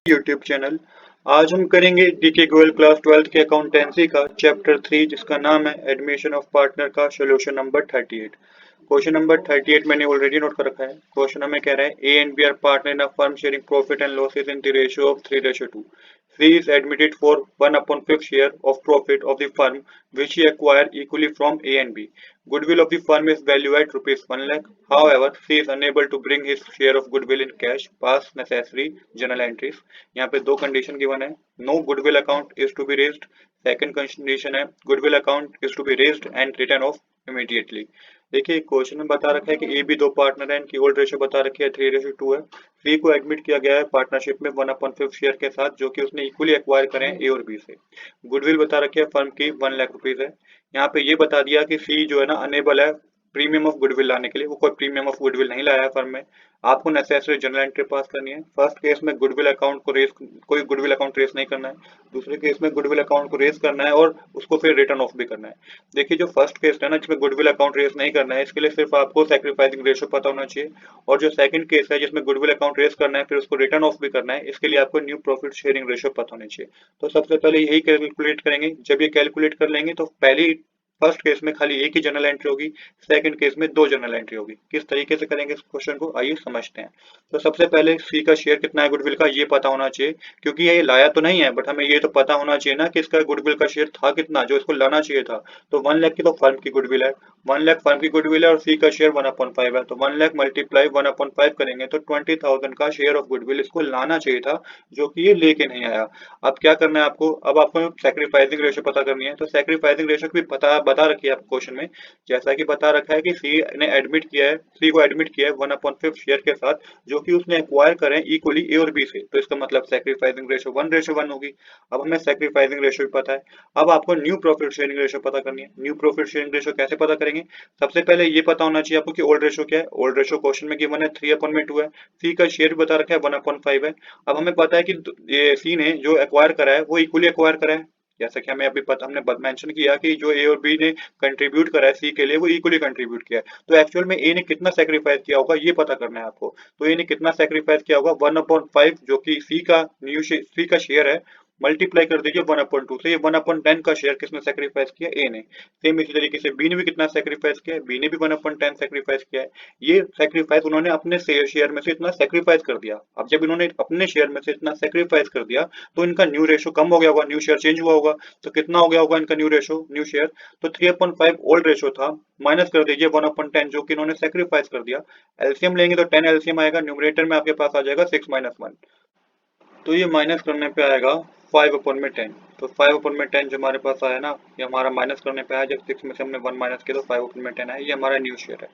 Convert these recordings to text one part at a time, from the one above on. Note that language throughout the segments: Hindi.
YouTube channel. आज हम करेंगे डीके गोयल क्लास 12th के अकाउंटेंसी का चैप्टर 3 जिसका नाम है एडमिशन ऑफ पार्टनर का सोल्यूशन नंबर 38। क्वेश्चन नंबर 38 मैंने ऑलरेडी नोट कर रखा है। क्वेश्चन हमें कह रहा है A and B are partner in a firm sharing profit and losses in the ratio of 3:2। C is admitted for 1/5 share of profit of the firm which he acquired equally from A and B. Goodwill of the firm is valued at rupees 1 lakh. However, C is unable to bring his share of goodwill in cash past necessary journal entries. यहाँ पे दो कंडीशन गिवन है। No goodwill account is to be raised. Second condition है goodwill account is to be raised and written off immediately. देखिए क्वेश्चन में बता रखा है कि ए बी दो पार्टनर है, इनकी ओल्ड रेशियो बता रखी है 3:2 है। सी को एडमिट किया गया है पार्टनरशिप में 1/5 शेयर के साथ जो कि उसने इक्वली एक्वायर करे हैं ए और बी से। गुडविल बता रखी है फर्म की 1 लाख रुपीज है। यहाँ पे ये बता दिया कि सी जो है ना अनेबल है प्रीमियम ऑफ गुडविल लाने के लिए, वो कोई प्रीमियम ऑफ गुडविल नहीं लाया है फर्म में। आपको नेसेसरी जनरल एंट्री पास करनी है। फर्स्ट केस में गुडविल अकाउंट को रेस, कोई गुडविल अकाउंट रेस नहीं करना है। दूसरे केस में गुडविल अकाउंट को रेस करना है और उसको फिर रिटर्न ऑफ भी करना है। देखिए जो फर्स्ट केस है ना जिसमें गुडविल अकाउंट रेस नहीं करना है, इसके लिए सिर्फ आपको सैक्रिफाइसिंग रेशियो पता होना चाहिए। और जो सेकंड केस है जिसमें गुडविल अकाउंट रेस करना है फिर उसको रिटर्न ऑफ भी करना है, इसके लिए आपको न्यू प्रॉफिट शेयरिंग रेशियो पता होनी चाहिए। तो सबसे पहले यही कैलकुलेट करेंगे। जब ये कैलकुलेट कर लेंगे तो पहली फर्स्ट केस में खाली एक ही जनरल एंट्री होगी, सेकंड केस में दो जनरल एंट्री होगी। किस तरीके से करेंगे इस क्वेश्चन को आइए समझते हैं। तो सबसे पहले सी का शेयर कितना है गुडविल का ये पता होना चाहिए, क्योंकि ये लाया तो नहीं है बट हमें ये तो पता होना चाहिए ना कि इसका गुडविल का शेयर था कितना जो इसको लाना चाहिए था। तो 1 लाख की तो फर्म की गुडविल है, 1 लाख फर्म की गुडविल है और सी का शेयर 1/5 है। तो 1 लाख मल्टीप्लाई 1/5 करेंगे तो 20,000 का शेयर ऑफ गुडविल इसको लाना चाहिए था जो कि ये लेके नहीं आया। अब क्या करना है आपको, अब आपको सैक्रिफाइसिंग रेशियो पता करनी है। तो सैक्रिफाइसिंग रेशियो भी पता बता रखी है आपको क्वेश्चन में। जैसा कि बता रखा है कि सी ने एडमिट किया है, सी को एडमिट किया है 1/5 शेयर के साथ जो कि उसने एक्वायर करे इक्वली ए और बी से। तो इसका मतलब सैक्रिफाइसिंग रेशियो 1:1 होगी। अब हमें सैक्रिफाइसिंग रेशियो भी पता है। अब आपको न्यू प्रॉफिट शेयरिंग रेशियो पता करनी है। न्यू प्रॉफिट शेयरिंग रेशियो कैसे पता करेंगे, सबसे पहले ये पता होना चाहिए आपको कि ओल्ड रेशियो क्या है। ओल्ड रेशियो क्वेश्चन में गिवन है 3/2 है। सी का शेयर बता रखा है 1/5 है। अब हमें पता है कि ये सी ने जो एक्वायर करा है वो इक्वली एक्वायर करा है। जैसा कि हमें अभी पता, हमने मेंशन किया कि जो ए और बी ने कंट्रीब्यूट करा है सी के लिए वो इक्वली कंट्रीब्यूट किया है। तो एक्चुअल में ए ने कितना सेक्रीफाइस किया होगा ये पता करना है आपको। तो ए ने कितना सेक्रीफाइस किया होगा 1/5 जो कि सी का शेयर है, मल्टीप्लाई कर दीजिए 1/2 से। ये 1/10 का शेयर किसने सेक्रीफाइस किया, ए ने। सेम इसी तरीके से बी ने भी कितना सेक्रीफाइस किया है, बी ने भी 1/10 सेक्रीफाइस किया है। ये सेक्रीफाइस उन्होंने अपने शेयर में से इतना सेक्रीफाइस कर दिया। अब जब इन्होंने अपने शेयर में से इतना सेक्रीफाइस कर दिया तो इनका न्यू रेशो कम हो गया होगा, न्यू शेयर चेंज हुआ होगा। तो कितना हो गया होगा इनका न्यू रेशो, न्यू शेयर। तो 3/5 ओल्ड रेशो था, माइनस कर दीजिए 1/10 जो कि इन्होंने सेक्रीफाइस कर दिया। एलसीएम लेंगे तो 10 एलसीएम आएगा, न्यूमरेटर में आपके पास आ जाएगा 6 - 1। तो ये माइनस करने पे आएगा 5/10। तो 5/10 जो हमारे पास आया ना, ये हमारा माइनस करने पे आया। जब 6 में से हमने 1 माइनस किया तो 5/10 आया। ये हमारा न्यू शेयर है।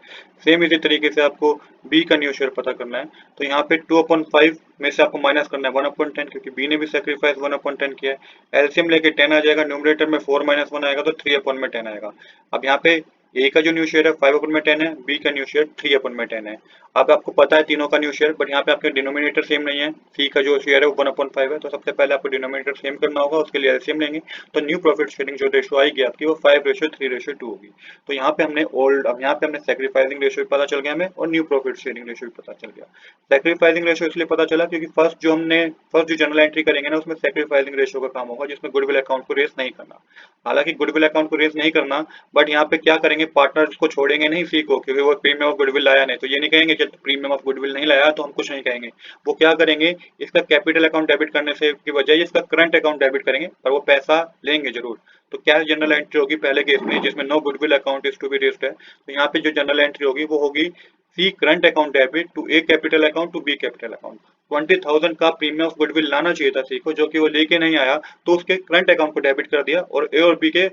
सेम इसी तरीके से आपको बी का न्यू शेयर पता करना है। तो यहाँ पे 2/5 में से आपको माइनस करना है 1/10, क्योंकि बी ने भी सेक्रीफाइस 1/10 किया है। एलसीएम लेके 10 आ जाएगा, न्यूमरेटर में 4 - 1 आएगा तो 3/10 आएगा। अब यहाँ पे ए का जो न्यू शेयर है 5/10 है, बी का न्यू शेयर 3/10 है। अब आपको पता है तीनों का न्यू शेयर, बट यहाँ पे आपके डिनोमिनेटर सेम नहीं है। सी का जो शेयर है वो 1/5 है। तो सबसे पहले आपको डिनोमिनेटर सेम करना होगा, उसके लिए एलसीएम लेंगे। तो न्यू प्रॉफिट शेयरिंग जो रेशो आएगी आपकी वो 5:3:2 होगी। तो यहाँ पे हमने ओल्ड, अब यहाँ पे हमने सेक्रीफाइसिंग रेशो भी पता चल गया हमें और न्यू प्रॉफिट शेयरिंग रेशो भी पता चल गया। सेक्रीफाइसिंग रेशो इसलिए पता चला क्योंकि फर्स्ट जो जनरल एंट्री करेंगे ना उसमें सेक्रीफाइसिंग रेशो का काम होगा, जिसमें गुडविल अकाउंट को रेस नहीं करना। हालांकि गुडविल अकाउंट को रेस नहीं करना, बट यहाँ पे क्या करेंगे, पार्टनर्स को छोड़ेंगे नहीं सी को, क्योंकि वो प्रीमियम ऑफ गुडविल लाया नहीं। तो ये नहीं कहेंगे जब प्रीमियम ऑफ गुडविल नहीं लाया तो हम कुछ नहीं कहेंगे। वो क्या करेंगे, इसका कैपिटल अकाउंट डेबिट करने से की बजाय इसका करंट अकाउंट डेबिट करेंगे, पर वो पैसा लेंगे जरूर। तो क्या जनरल एंट्री होगी पहले केस में जिसमें no goodwill account is to be raised है। तो यहाँ पे जो जनरल एंट्री होगी वो होगी C current account debit to A capital account to B capital account. 20,000 का प्रीमियम ऑफ गुडविल लाना चाहिए था सी को, जो कि वो लेके नहीं आया। तो उसके करंट अकाउंट को डेबिट कर दिया और ए और बी के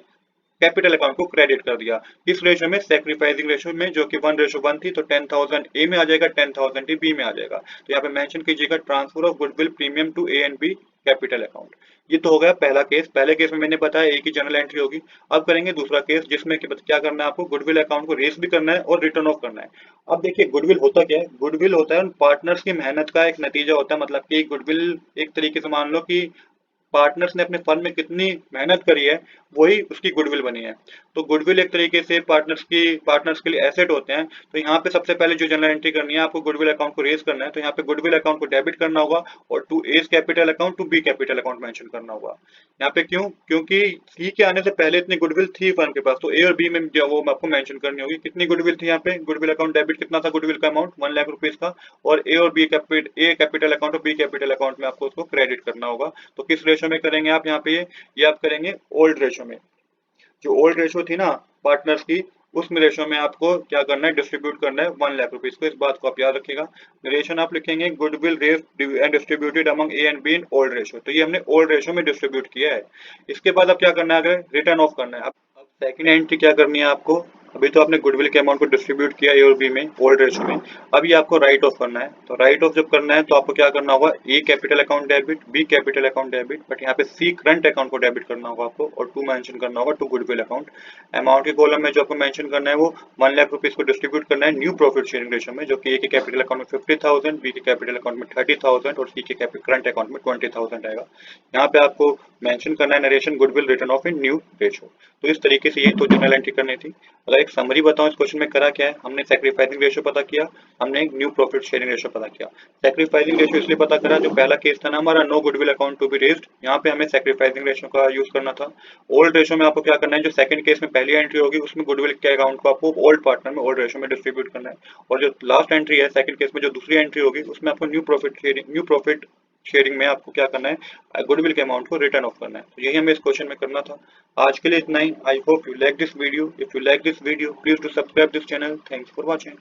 कैपिटल अकाउंट को क्रेडिट कर दिया। किस रेशो में, सेक्रीफाइसिंग रेशो में, जो कि 1:1 थी। तो 10,000 ए में आ जाएगा, 10,000 बी में आ जाएगा। तो यहाँ पे मेंशन कीजिएगा transfer of goodwill premium to A and B capital account. ये तो हो गया पहला केस। पहले केस में मैंने बताया एक ही जनरल एंट्री होगी। अब करेंगे दूसरा केस जिसमें क्या करना है आपको, गुडविल अकाउंट को रेस भी करना है और रिटर्न ऑफ करना है। अब देखिए गुडविल होता क्या है, गुडविल होता है उन पार्टनर्स की मेहनत का एक नतीजा होता है। मतलब कि गुडविल एक तरीके से मान लो कि पार्टनर्स ने अपने फर्म में कितनी मेहनत करी है वही उसकी गुडविल बनी है। तो गुडविल एक तरीके से पार्टनर्स के लिए एसेट होते हैं। तो यहाँ पे सबसे पहले जो जनरल एंट्री करनी है, आपको गुडविल अकाउंट को रेज करना है, तो यहाँ पे गुडविल अकाउंट को डेबिट करना होगा और to A's capital account to B capital account mention करना होगा। यहाँ पे क्यों? क्योंकि सी के आने से पहले इतनी गुडविल थी फर्म के पास, तो ए और बी में जो वो आपको मेंशन करनी होगी कितनी गुडविल थी। यहाँ पे गुडविल अकाउंट डेबिट कितना था, गुडविल का अमाउंट 1 लाख रुपीज का, और ए कैपिटल अकाउंट और बी कैपिटल अकाउंट में आपको उसको क्रेडिट करना होगा। तो किस रेशो में करेंगे आप यहाँ पे ये आप करेंगे ओल्ड रेशो में। जो ओल्ड रेशो थी ना पार्टनर्स की, उस रेशो में आपको क्या करना है, डिस्ट्रीब्यूट करना है 1 लाख रुपीज को। इस बात को आप याद रखिएगा। नरेशन आप लिखेंगे goodwill raised and distributed among A and be in old ratio. तो ये हमने ओल्ड रेशो में डिस्ट्रीब्यूट किया है। इसके बाद अब क्या करना है, रिटर्न ऑफ करना है। अब सेकंड एंट्री क्या करनी है आपको, अभी तो आपने गुडविल के अमाउंट को डिस्ट्रीब्यूट किया ए और बी में ओल्ड रेशो में, अब ये आपको राइट ऑफ करना है। तो राइट ऑफ जब करना है तो आपको क्या करना होगा, A capital account debit, B capital account debit, but यहाँ पे सी करंट अकाउंट को डेबिट करना होगा आपको, और टू मेंशन करना होगा टू गुडविल अकाउंट। अमाउंट के कॉलम में जो आपको मेंशन करना है वो 1 लाख रुपीज को डिस्ट्रीब्यूट करना है न्यू प्रॉफिट शेयरिंग रेशो में, जो कि ए के कैपिटल अकाउंट में 50,000, बी के कैपिटल अकाउंट में 30,000 और सी के करंट अकाउंट में 20,000 आएगा। यहाँ पे आपको मेंशन करना है narration goodwill return of in new ratio. तो इस तरीके से ये तो जनरल एंट्री करनी थी। अगर एक समरी बताऊं इस क्वेश्चन में करा क्या है, हमने सैक्रिफाइसिंग रेशियो पता किया, हमने न्यू प्रॉफिट शेयरिंग रेशियो पता किया। सैक्रिफाइसिंग रेशियो इसलिए पता करा, जो पहला केस था ना हमारा no goodwill account to be raised, यहाँ पे हमें सैक्रिफाइसिंग रेशियो का यूज करना था। ओल्ड रेशियो में आपको क्या करना है, जो सेकंड केस में पहली एंट्री होगी उसमें गुडविल के अकाउंट को आपको ओल्ड पार्टनर में ओल्ड रेशियो में डिस्ट्रीब्यूट करना है, और जो लास्ट एंट्री है सेकंड केस में जो दूसरी एंट्री होगी उसमें आपको न्यू प्रॉफिट शेयरिंग में आपको क्या करना है, गुडविल के अमाउंट को रिटर्न ऑफ करना है। तो यही हमें इस क्वेश्चन में करना था। आज के लिए इतना ही। I hope you like this video. If you like this video please do subscribe this channel. Thanks for watching.